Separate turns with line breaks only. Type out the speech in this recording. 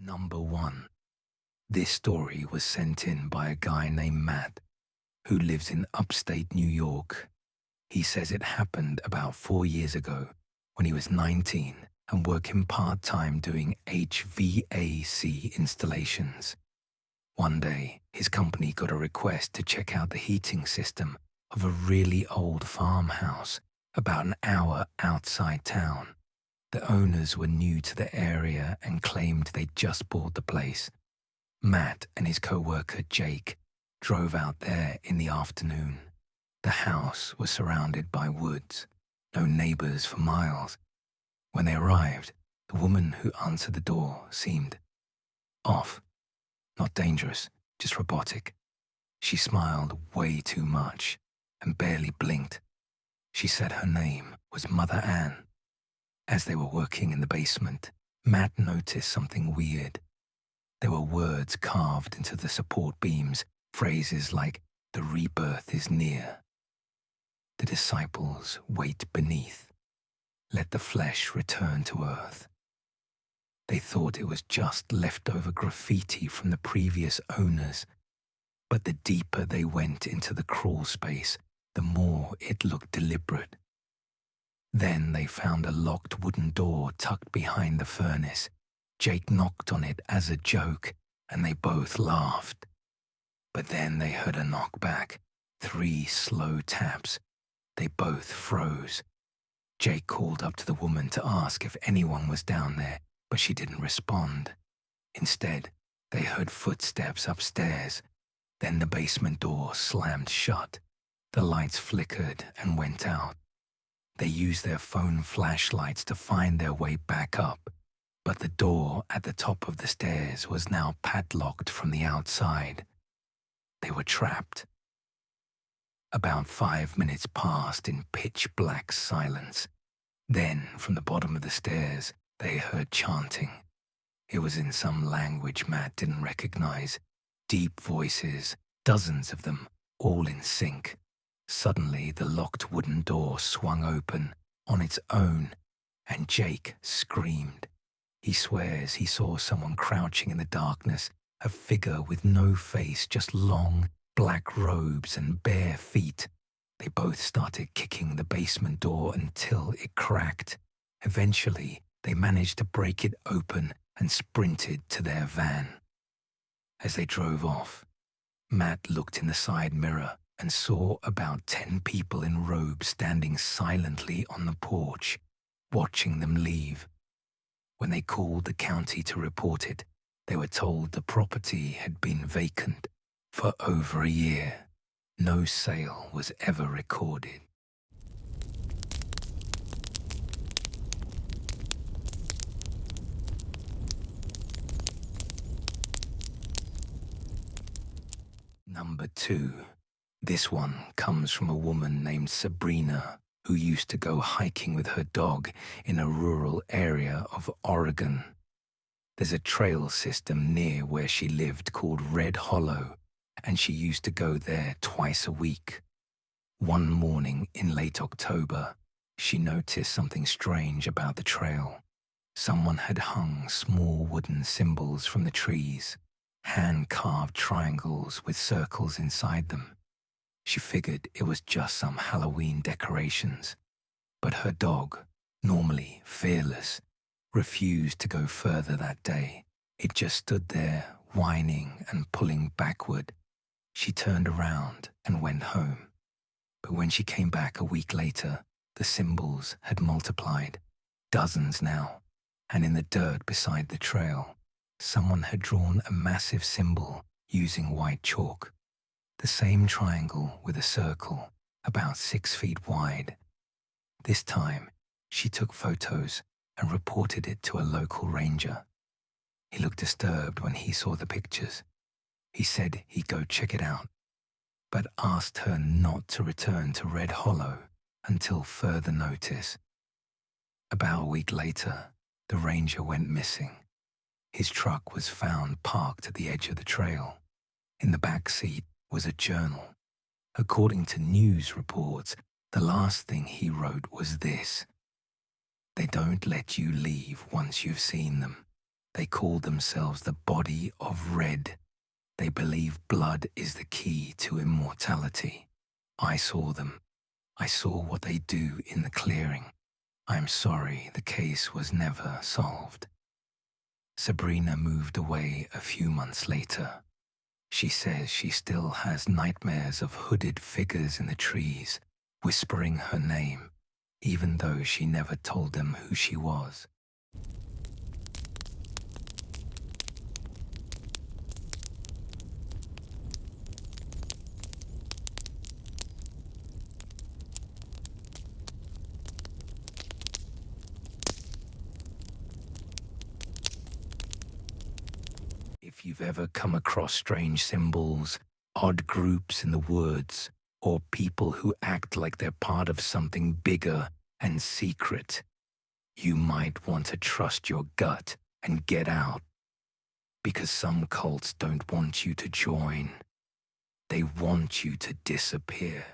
Number 1. This story was sent in by a guy named Matt, who lives in upstate New York. He says it happened about 4 years ago when he was 19 and working part-time doing HVAC installations. One day, his company got a request to check out the heating system of a really old farmhouse about an hour outside town. The owners were new to the area and claimed they'd just bought the place. Matt and his co-worker Jake drove out there in the afternoon. The house was surrounded by woods, no neighbors for miles. When they arrived, the woman who answered the door seemed off. Not dangerous, just robotic. She smiled way too much and barely blinked. She said her name was Mother Ann. As they were working in the basement, Matt noticed something weird. There were words carved into the support beams, phrases like, "The rebirth is near. The disciples wait beneath. Let the flesh return to earth." They thought it was just leftover graffiti from the previous owners, but the deeper they went into the crawl space, the more it looked deliberate. Then they found a locked wooden door tucked behind the furnace. Jake knocked on it as a joke, and they both laughed. But then they heard a knock back, 3 slow taps. They both froze. Jake called up to the woman to ask if anyone was down there, but she didn't respond. Instead, they heard footsteps upstairs. Then the basement door slammed shut. The lights flickered and went out. They used their phone flashlights to find their way back up, but the door at the top of the stairs was now padlocked from the outside. They were trapped. About 5 minutes passed in pitch-black silence. Then, from the bottom of the stairs, they heard chanting. It was in some language Matt didn't recognize. Deep voices, dozens of them, all in sync. Suddenly, the locked wooden door swung open on its own, and Jake screamed. He swears he saw someone crouching in the darkness, a figure with no face, just long, black robes and bare feet. They both started kicking the basement door until it cracked. Eventually, they managed to break it open and sprinted to their van. As they drove off, Matt looked in the side mirror and saw about 10 people in robes standing silently on the porch, watching them leave. When they called the county to report it, they were told the property had been vacant for over a year. No sale was ever recorded. Number 2. This one comes from a woman named Sabrina, who used to go hiking with her dog in a rural area of Oregon. There's a trail system near where she lived called Red Hollow, and she used to go there twice a week. One morning in late October, she noticed something strange about the trail. Someone had hung small wooden symbols from the trees, hand-carved triangles with circles inside them. She figured it was just some Halloween decorations. But her dog, normally fearless, refused to go further that day. It just stood there, whining and pulling backward. She turned around and went home. But when she came back a week later, the symbols had multiplied, dozens now, and in the dirt beside the trail, someone had drawn a massive symbol using white chalk. The same triangle with a circle, about 6 feet wide. This time, she took photos and reported it to a local ranger. He looked disturbed when he saw the pictures. He said he'd go check it out, but asked her not to return to Red Hollow until further notice. About a week later, the ranger went missing. His truck was found parked at the edge of the trail. In the back seat was a journal. According to news reports, the last thing he wrote was this: "They don't let you leave once you've seen them. They call themselves the Body of Red. They believe blood is the key to immortality. I saw them. I saw what they do in the clearing. I'm sorry the case was never solved. Sabrina moved away a few months later. She says she still has nightmares of hooded figures in the trees, whispering her name, even though she never told them who she was. If you've ever come across strange symbols, odd groups in the woods, or people who act like they're part of something bigger and secret, you might want to trust your gut and get out. Because some cults don't want you to join. They want you to disappear.